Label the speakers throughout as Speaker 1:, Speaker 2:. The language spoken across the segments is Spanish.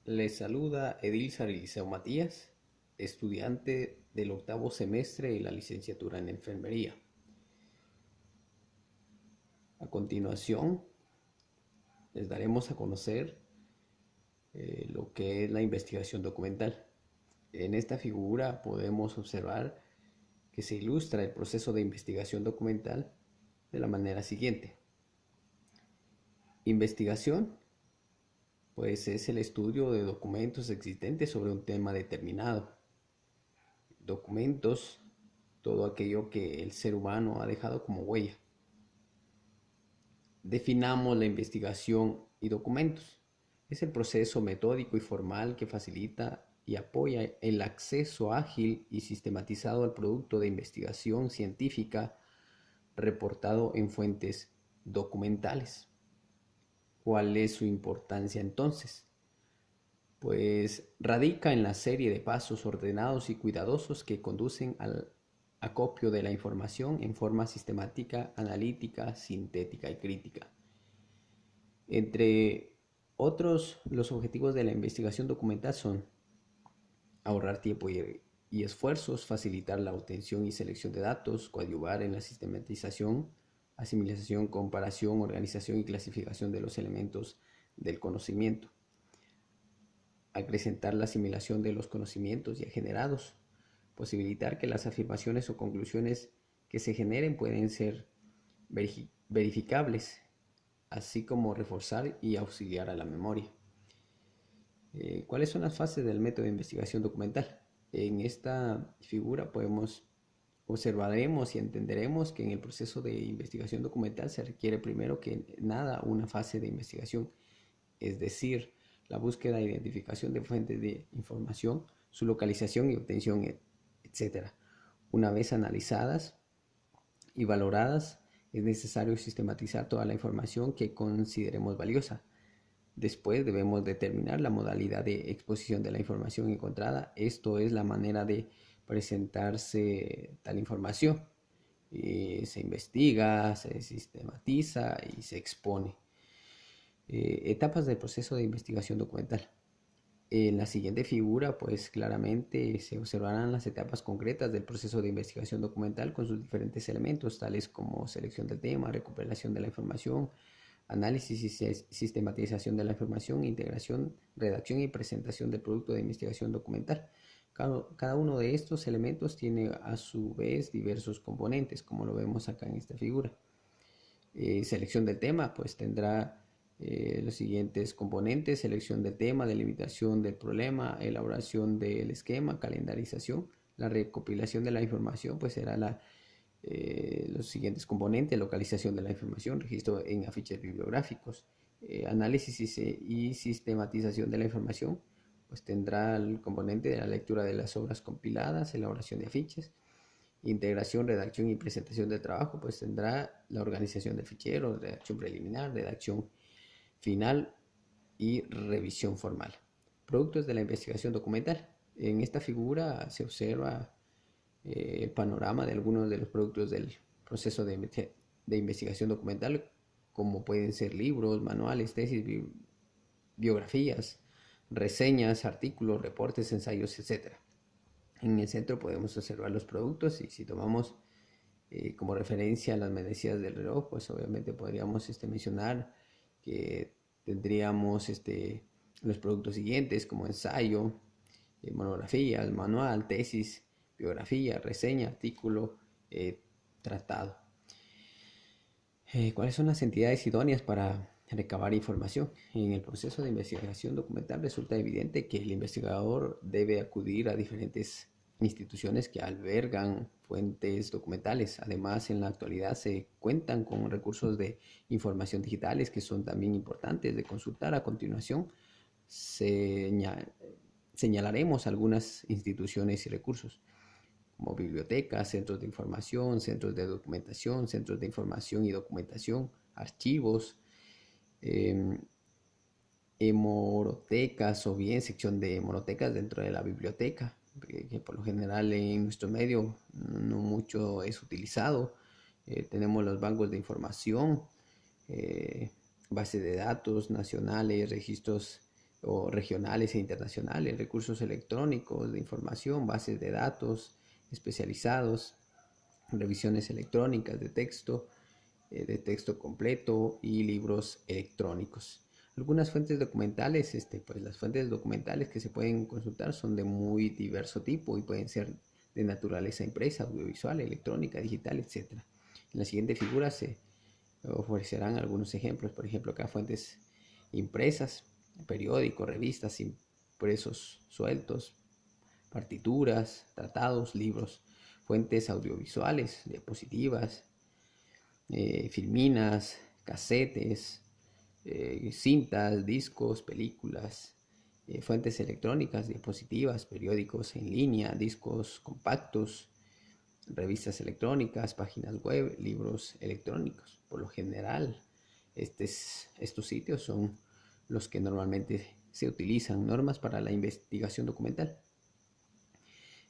Speaker 1: Les saluda Edilza Eliseo Matías, estudiante del octavo semestre de la licenciatura en enfermería. A continuación, les daremos a conocer lo que es la investigación documental. En esta figura podemos observar que se ilustra el proceso de investigación documental de la manera siguiente. Investigación, pues es el estudio de documentos existentes sobre un tema determinado. Documentos, todo aquello que el ser humano ha dejado como huella. Definamos la investigación y documentos. Es el proceso metódico y formal que facilita y apoya el acceso ágil y sistematizado al producto de investigación científica reportado en fuentes documentales. ¿Cuál es su importancia entonces? Pues radica en la serie de pasos ordenados y cuidadosos que conducen al acopio de la información en forma sistemática, analítica, sintética y crítica. Entre otros, los objetivos de la investigación documental son ahorrar tiempo y esfuerzos, facilitar la obtención y selección de datos, coadyuvar en la sistematización, asimilación, comparación, organización y clasificación de los elementos del conocimiento, acrecentar la asimilación de los conocimientos ya generados, posibilitar que las afirmaciones o conclusiones que se generen pueden ser verificables, así como reforzar y auxiliar a la memoria. ¿Cuáles son las fases del método de investigación documental? En esta figura observaremos y entenderemos que en el proceso de investigación documental se requiere primero que nada una fase de investigación, es decir, la búsqueda e identificación de fuentes de información, su localización y obtención, etc. Una vez analizadas y valoradas, es necesario sistematizar toda la información que consideremos valiosa. Después debemos determinar la modalidad de exposición de la información encontrada, esto es la manera de presentarse tal información. Se investiga, se sistematiza y se expone. Etapas del proceso de investigación documental. En la siguiente figura, pues claramente se observarán las etapas concretas del proceso de investigación documental con sus diferentes elementos, tales como selección del tema, recuperación de la información, análisis y sistematización de la información, integración, redacción y presentación del producto de investigación documental. Cada uno de estos elementos tiene a su vez diversos componentes, como lo vemos acá en esta figura. Selección del tema, pues tendrá los siguientes componentes: selección del tema, delimitación del problema, elaboración del esquema, calendarización. La recopilación de la información pues será los siguientes componentes: localización de la información, registro en afiches bibliográficos, análisis y sistematización de la información, pues tendrá el componente de la lectura de las obras compiladas, elaboración de afiches. Integración, redacción y presentación del trabajo, pues tendrá la organización del fichero, redacción preliminar, redacción final y revisión formal. Productos de la investigación documental. En esta figura se observa el panorama de algunos de los productos del proceso de investigación documental, como pueden ser libros, manuales, tesis, biografías, reseñas, artículos, reportes, ensayos, etc. En el centro podemos observar los productos y si tomamos como referencia las manecillas del reloj, pues obviamente podríamos mencionar que tendríamos los productos siguientes como ensayo, monografías, manual, tesis, biografía, reseña, artículo, tratado. ¿Cuáles son las entidades idóneas para recabar información? En el proceso de investigación documental resulta evidente que el investigador debe acudir a diferentes instituciones que albergan fuentes documentales. Además, en la actualidad se cuentan con recursos de información digitales que son también importantes de consultar. A continuación, señalaremos algunas instituciones y recursos como bibliotecas, centros de información, centros de documentación, centros de información y documentación, archivos, hemerotecas o bien sección de hemerotecas dentro de la biblioteca, que por lo general en nuestro medio no mucho es utilizado. Tenemos los bancos de información, bases de datos nacionales, registros o regionales e internacionales, recursos electrónicos de información, bases de datos especializados, revisiones electrónicas de texto completo y libros electrónicos. Algunas fuentes documentales, pues las fuentes documentales que se pueden consultar son de muy diverso tipo y pueden ser de naturaleza impresa, audiovisual, electrónica, digital, etc. En la siguiente figura se ofrecerán algunos ejemplos, por ejemplo, acá fuentes impresas, periódicos, revistas, impresos sueltos, partituras, tratados, libros, fuentes audiovisuales, diapositivas, filminas, casetes, cintas, discos, películas, fuentes electrónicas, diapositivas, periódicos en línea, discos compactos, revistas electrónicas, páginas web, libros electrónicos. Por lo general, estos sitios son los que normalmente se utilizan. Normas para la investigación documental.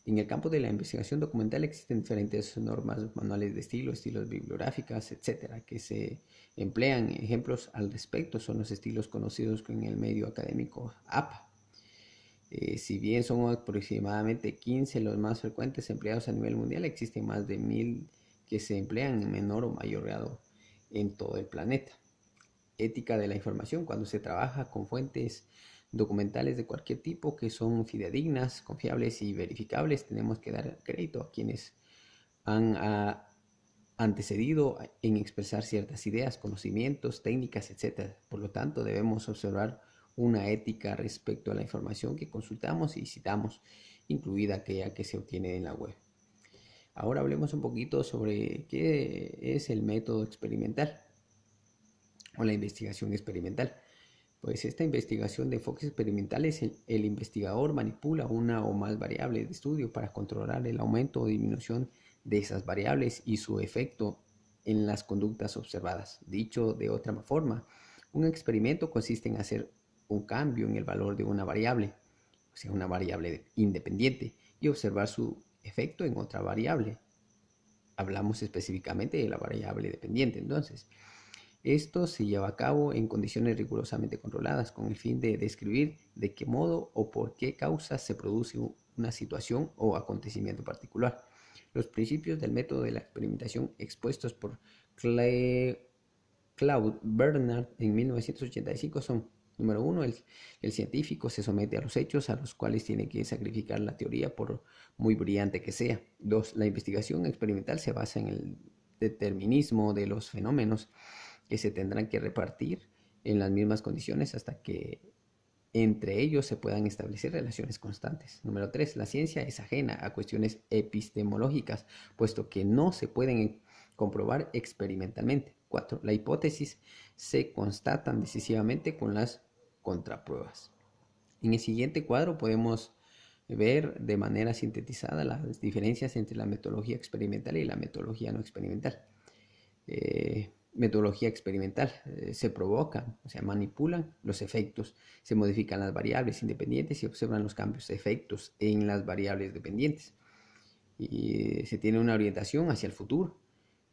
Speaker 1: En el campo de la investigación documental existen diferentes normas, manuales de estilo, estilos bibliográficas, etcétera, que se emplean. Ejemplos al respecto son los estilos conocidos en el medio académico APA. Si bien son aproximadamente 15 los más frecuentes empleados a nivel mundial, existen más de 1000 que se emplean en menor o mayor grado en todo el planeta. Ética de la información: cuando se trabaja con fuentes documentales de cualquier tipo que son fidedignas, confiables y verificables, tenemos que dar crédito a quienes han antecedido en expresar ciertas ideas, conocimientos, técnicas, etc. Por lo tanto, debemos observar una ética respecto a la información que consultamos y citamos, incluida aquella que se obtiene en la web. Ahora hablemos un poquito sobre qué es el método experimental o la investigación experimental. Pues esta investigación de enfoque experimental es el investigador manipula una o más variables de estudio para controlar el aumento o disminución de esas variables y su efecto en las conductas observadas. Dicho de otra forma, un experimento consiste en hacer un cambio en el valor de una variable, o sea, una variable independiente, y observar su efecto en otra variable. Hablamos específicamente de la variable dependiente. Entonces, esto se lleva a cabo en condiciones rigurosamente controladas con el fin de describir de qué modo o por qué causas se produce una situación o acontecimiento particular. Los principios del método de la experimentación expuestos por Claude Bernard en 1985 son: número 1, el científico se somete a los hechos a los cuales tiene que sacrificar la teoría por muy brillante que sea. 2, la investigación experimental se basa en el determinismo de los fenómenos que se tendrán que repartir en las mismas condiciones hasta que entre ellos se puedan establecer relaciones constantes. Número 3, la ciencia es ajena a cuestiones epistemológicas, puesto que no se pueden comprobar experimentalmente. 4, la hipótesis se constatan decisivamente con las contrapruebas. En el siguiente cuadro podemos ver de manera sintetizada las diferencias entre la metodología experimental y la metodología no experimental. Metodología experimental: se provocan, o sea, manipulan los efectos, se modifican las variables independientes y observan los cambios de efectos en las variables dependientes. Y se tiene una orientación hacia el futuro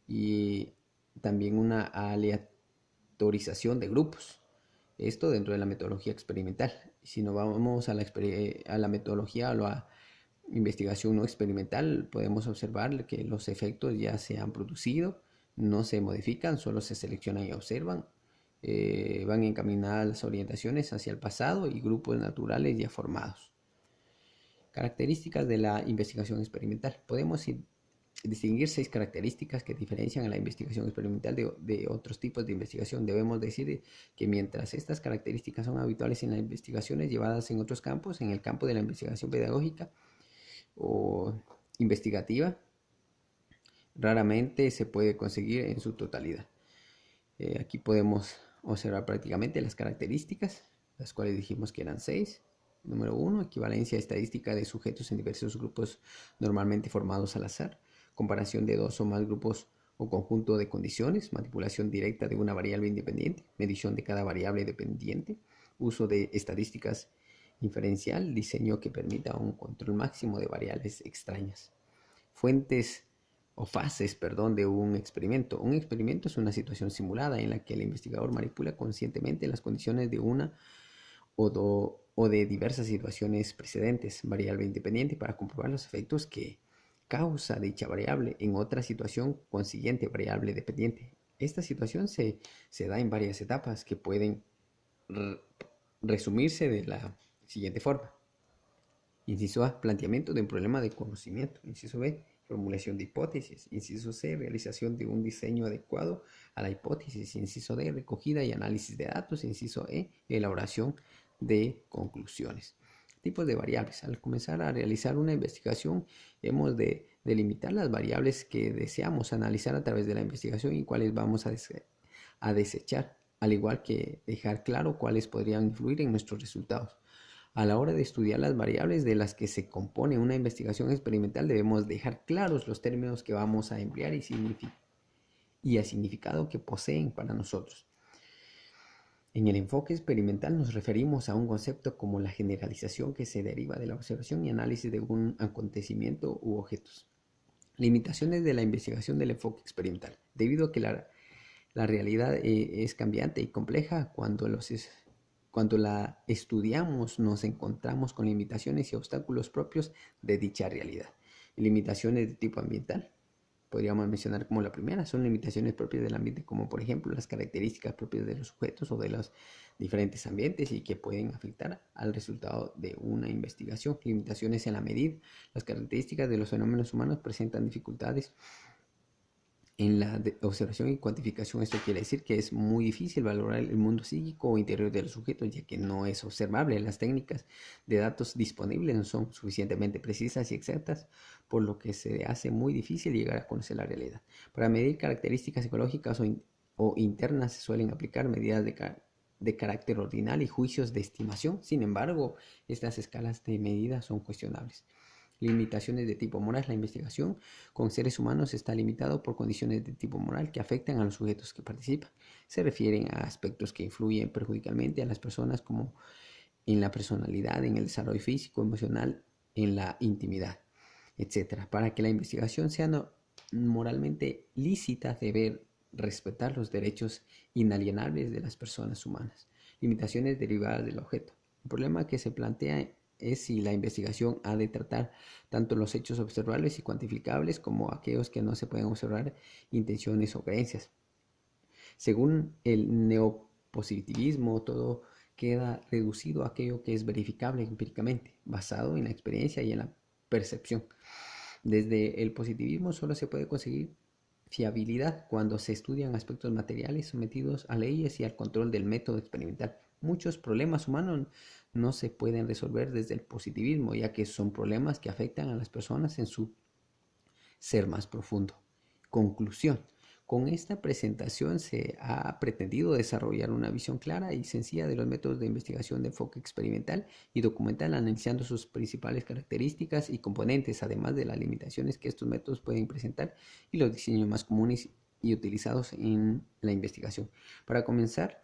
Speaker 1: y también una aleatorización de grupos. Esto dentro de la metodología experimental. Si nos vamos a la metodología o la investigación no experimental, podemos observar que los efectos ya se han producido, no se modifican, solo se seleccionan y observan. Van encaminadas las orientaciones hacia el pasado y grupos naturales ya formados. Características de la investigación experimental. Podemos distinguir 6 características que diferencian a la investigación experimental de otros tipos de investigación. Debemos decir que mientras estas características son habituales en las investigaciones llevadas en otros campos, en el campo de la investigación pedagógica o investigativa, raramente se puede conseguir en su totalidad. Aquí podemos observar prácticamente las características, las cuales dijimos que eran 6. Número 1, equivalencia estadística de sujetos en diversos grupos normalmente formados al azar. Comparación de 2 o más grupos o conjunto de condiciones. Manipulación directa de una variable independiente. Medición de cada variable dependiente. Uso de estadísticas inferencial. Diseño que permita un control máximo de variables extrañas. Fuentes o fases, de un experimento. Un experimento es una situación simulada en la que el investigador manipula conscientemente las condiciones de una o de diversas situaciones precedentes, variable independiente, para comprobar los efectos que causa dicha variable en otra situación consiguiente, variable dependiente. Esta situación se da en varias etapas que pueden resumirse de la siguiente forma. Inciso A, planteamiento de un problema de conocimiento. Inciso B, formulación de hipótesis. Inciso C, realización de un diseño adecuado a la hipótesis. Inciso D, recogida y análisis de datos. Inciso E, elaboración de conclusiones. Tipos de variables. Al comenzar a realizar una investigación, hemos de delimitar las variables que deseamos analizar a través de la investigación y cuáles vamos a desechar, al igual que dejar claro cuáles podrían influir en nuestros resultados. A la hora de estudiar las variables de las que se compone una investigación experimental, debemos dejar claros los términos que vamos a emplear y el significado que poseen para nosotros. En el enfoque experimental nos referimos a un concepto como la generalización que se deriva de la observación y análisis de un acontecimiento u objetos. Limitaciones de la investigación del enfoque experimental. Debido a que la realidad es cambiante y compleja, cuando la estudiamos nos encontramos con limitaciones y obstáculos propios de dicha realidad. Limitaciones de tipo ambiental. Podríamos mencionar como la primera, son limitaciones propias del ambiente, como por ejemplo las características propias de los sujetos o de los diferentes ambientes y que pueden afectar al resultado de una investigación. Limitaciones en la medida. Las características de los fenómenos humanos presentan dificultades en la observación y cuantificación. Esto quiere decir que es muy difícil valorar el mundo psíquico o interior de los sujetos, ya que no es observable. Las técnicas de datos disponibles no son suficientemente precisas y exactas, por lo que se hace muy difícil llegar a conocer la realidad. Para medir características psicológicas o internas se suelen aplicar medidas de carácter ordinal y juicios de estimación. Sin embargo, estas escalas de medida son cuestionables. Limitaciones de tipo moral. La investigación con seres humanos está limitado por condiciones de tipo moral que afectan a los sujetos que participan. Se refieren a aspectos que influyen perjudicialmente a las personas, como en la personalidad, en el desarrollo físico, emocional, en la intimidad, etc. Para que la investigación sea moralmente lícita, debe respetar los derechos inalienables de las personas humanas. Limitaciones derivadas del objeto. El problema que se plantea es si la investigación ha de tratar tanto los hechos observables y cuantificables como aquellos que no se pueden observar, intenciones o creencias. Según el neopositivismo, todo queda reducido a aquello que es verificable empíricamente, basado en la experiencia y en la percepción. Desde el positivismo solo se puede conseguir fiabilidad cuando se estudian aspectos materiales sometidos a leyes y al control del método experimental. Muchos problemas humanos no se pueden resolver desde el positivismo, ya que son problemas que afectan a las personas en su ser más profundo. Conclusión. Con esta presentación se ha pretendido desarrollar una visión clara y sencilla de los métodos de investigación de enfoque experimental y documental, analizando sus principales características y componentes, además de las limitaciones que estos métodos pueden presentar y los diseños más comunes y utilizados en la investigación. Para comenzar,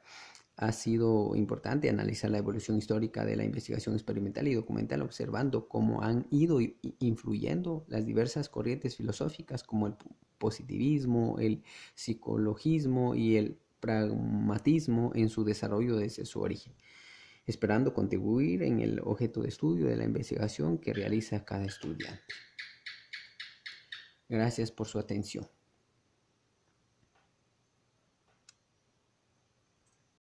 Speaker 1: ha sido importante analizar la evolución histórica de la investigación experimental y documental, observando cómo han ido influyendo las diversas corrientes filosóficas como el positivismo, el psicologismo y el pragmatismo en su desarrollo desde su origen, esperando contribuir en el objeto de estudio de la investigación que realiza cada estudiante. Gracias por su atención.